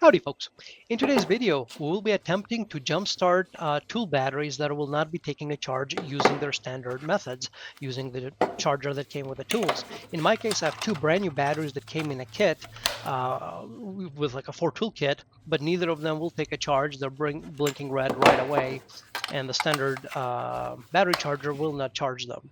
Howdy folks. In today's video, we will be attempting to jumpstart tool batteries that will not be taking a charge using their standard methods, using the charger that came with the tools. In my case, I have two brand new batteries that came in a kit with like a 4-tool kit, but neither of them will take a charge. They're blinking red right away, and the standard battery charger will not charge them.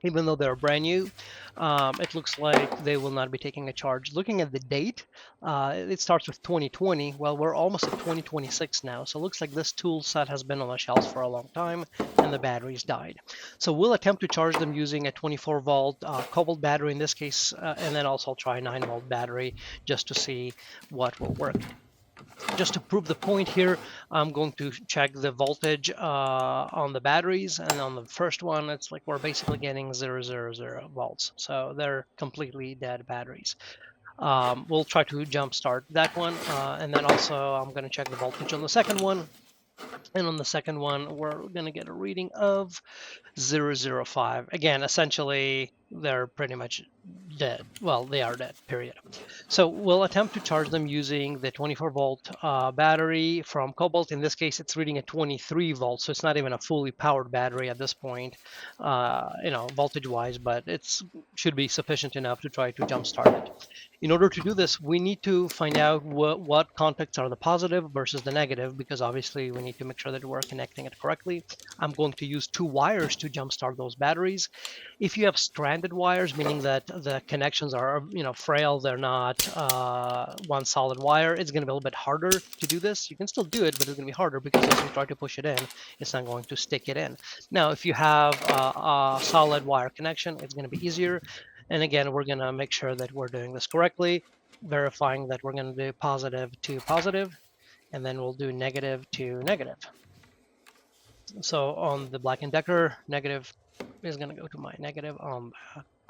Even though they're brand new, it looks like they will not be taking a charge. Looking at the date, it starts with 2020. Well, we're almost at 2026 now, so it looks like this tool set has been on the shelves for a long time, and the batteries died. So we'll attempt to charge them using a 24-volt Cobalt battery in this case, and then also try a 9-volt battery just to see what will work. Just to prove the point here, I'm going to check the voltage on the batteries, and on the first one, it's like we're basically getting 000 volts. So they're completely dead batteries. We'll try to jump start that one, and then also I'm going to check the voltage on the second one. And on the second one, we're going to get a reading of 005. Again, essentially, they're pretty much dead. Well, they are dead, period. So we'll attempt to charge them using the 24-volt battery from Cobalt. In this case, it's reading at 23 volts, so it's not even a fully powered battery at this point, voltage-wise, but it should be sufficient enough to try to jumpstart it. In order to do this, we need to find out what contacts are the positive versus the negative, because obviously we need to make sure that we're connecting it correctly. I'm going to use 2 wires to jumpstart those batteries. If you have stranded wires, meaning that the connections are frail, they're not one solid wire, it's going to be a little bit harder to do this. You can still do it, but it's going to be harder because as you try to push it in, it's not going to stick it in. Now, if you have a solid wire connection, it's going to be easier. And again, we're going to make sure that we're doing this correctly, verifying that we're going to do positive to positive, and then we'll do negative to negative. So on the Black & Decker, negative is going to go to my negative on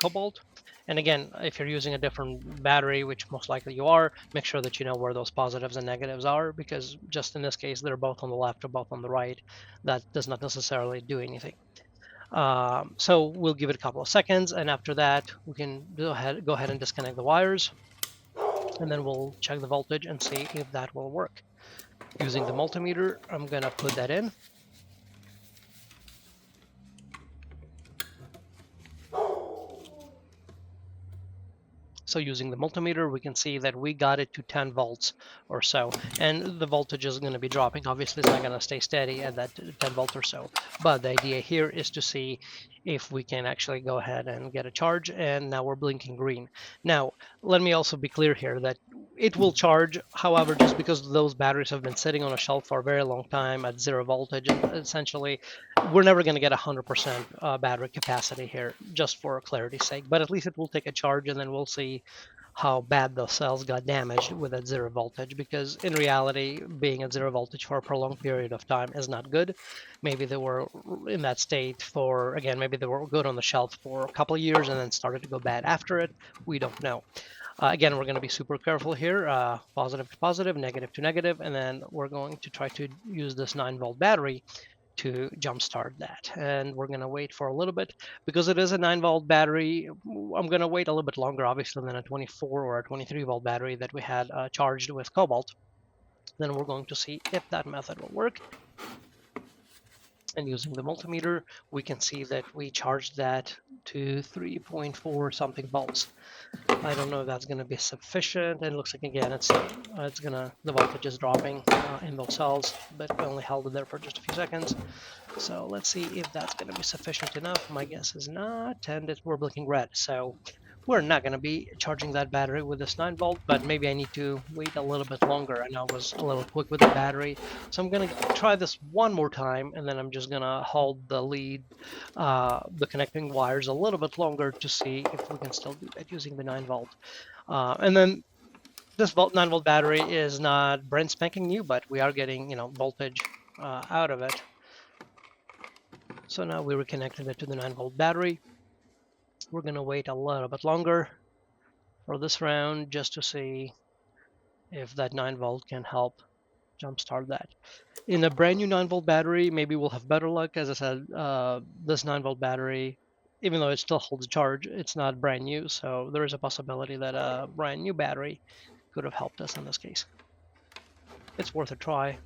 Cobalt. And again, if you're using a different battery, which most likely you are, make sure that you know where those positives and negatives are, because just in this case, they're both on the left or both on the right. That does not necessarily do anything. So we'll give it a couple of seconds, and after that, we can go ahead and disconnect the wires, and then we'll check the voltage and see if that will work. Using the multimeter, I'm going to put that in. So using the multimeter, we can see that we got it to 10 volts or so. And the voltage is going to be dropping. Obviously, it's not going to stay steady at that 10 volt or so. But the idea here is to see if we can actually go ahead and get a charge. And now we're blinking green. Now, let me also be clear here that it will charge. However, just because those batteries have been sitting on a shelf for a very long time at 0 voltage, essentially, we're never going to get 100% battery capacity here, just for clarity's sake. But at least it will take a charge, and then we'll see how bad the cells got damaged with that 0 voltage, because in reality, being at 0 voltage for a prolonged period of time is not good. Maybe they were in that state for, again, maybe they were good on the shelf for a couple of years and then started to go bad after it. We don't know. Again, we're going to be super careful here, positive to positive, negative to negative, and then we're going to try to use this 9-volt battery to jumpstart that. And we're going to wait for a little bit. Because it is a 9-volt battery, I'm going to wait a little bit longer, obviously, than a 24 or a 23-volt battery that we had charged with Cobalt. Then we're going to see if that method will work. And using the multimeter, we can see that we charged that to 3.4 something volts. I don't know if that's going to be sufficient. And it looks like, again, the voltage is dropping in those cells, but we only held it there for just a few seconds. So let's see if that's going to be sufficient enough. My guess is not, and we're blinking red. So we're not going to be charging that battery with this 9-volt, but maybe I need to wait a little bit longer. I know I was a little quick with the battery. So I'm going to try this one more time, and then I'm just going to hold the connecting wires a little bit longer to see if we can still do that using the 9-volt. And then this 9-volt battery is not brand spanking new, but we are getting voltage out of it. So now we reconnected it to the 9-volt battery. We're going to wait a little bit longer for this round just to see if that 9-volt can help jumpstart that. In a brand new 9-volt battery, maybe we'll have better luck. As I said, this 9-volt battery, even though it still holds a charge, it's not brand new. So there is a possibility that a brand new battery could have helped us in this case. it's worth a try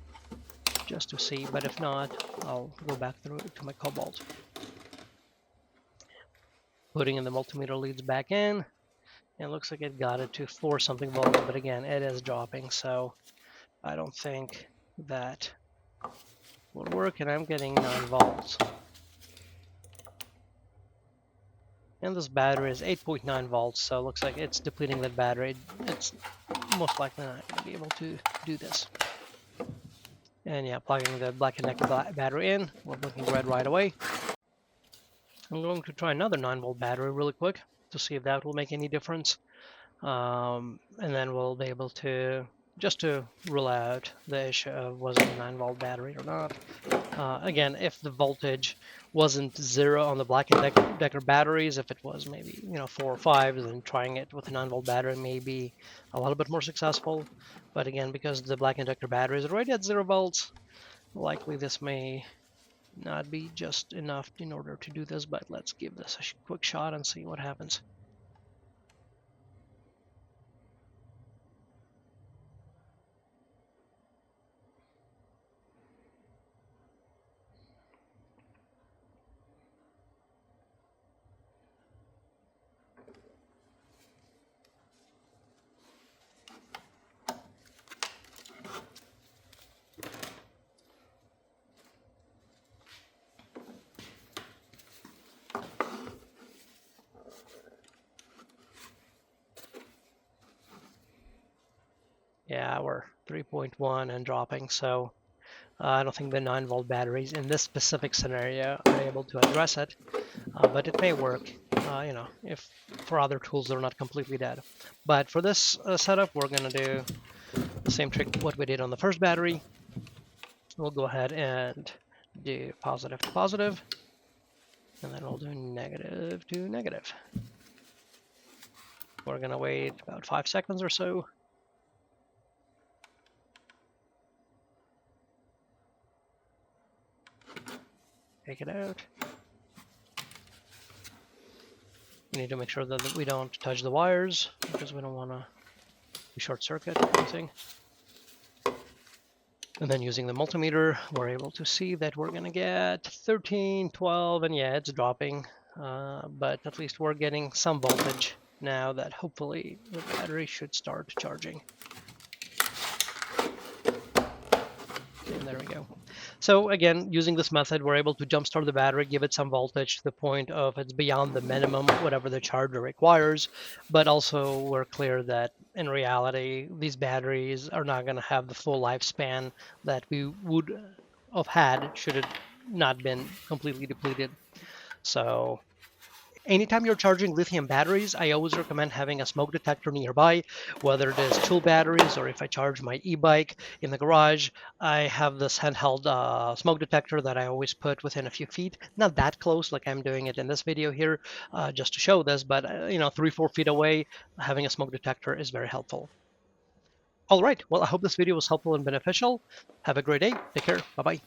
just to see, but if not, I'll go back through to my Cobalt. Putting in the multimeter leads back in. It looks like it got it to 4 something volts, but again, it is dropping, so I don't think that will work, and I'm getting 9 volts. And this battery is 8.9 volts, so it looks like it's depleting that battery. It's most likely not going to be able to do this. And yeah, plugging the Black & Decker battery in, we're blinking red right away. I'm going to try another 9 volt battery really quick to see if that will make any difference. And then we'll be able to, just to rule out the issue of was it a 9 volt battery or not. Again, if the voltage wasn't 0 on the Black & Decker batteries, if it was maybe 4 or 5, then trying it with a 9 volt battery may be a little bit more successful. But again, because the Black & Decker battery is already at 0 volts, likely this may not be just enough in order to do this, but let's give this a quick shot and see what happens. Yeah, we're 3.1 and dropping, so I don't think the 9 volt batteries in this specific scenario are able to address it, but it may work, if for other tools they're not completely dead. But for this setup, we're going to do the same trick what we did on the first battery. We'll go ahead and do positive to positive, and then we'll do negative to negative. We're going to wait about 5 seconds or so. Take it out. We need to make sure that we don't touch the wires because we don't want to short circuit or anything. And then using the multimeter, we're able to see that we're going to get 13, 12, and yeah, it's dropping. But at least we're getting some voltage now that hopefully the battery should start charging. And there we go. So again, using this method, we're able to jumpstart the battery, give it some voltage to the point of it's beyond the minimum, whatever the charger requires. But also we're clear that in reality, these batteries are not going to have the full lifespan that we would have had should it not been completely depleted. So anytime you're charging lithium batteries, I always recommend having a smoke detector nearby, whether it is tool batteries or if I charge my e-bike in the garage, I have this handheld smoke detector that I always put within a few feet, not that close like I'm doing it in this video here, just to show this, but 3-4 feet away, having a smoke detector is very helpful. All right, well, I hope this video was helpful and beneficial. Have a great day. Take care. Bye-bye.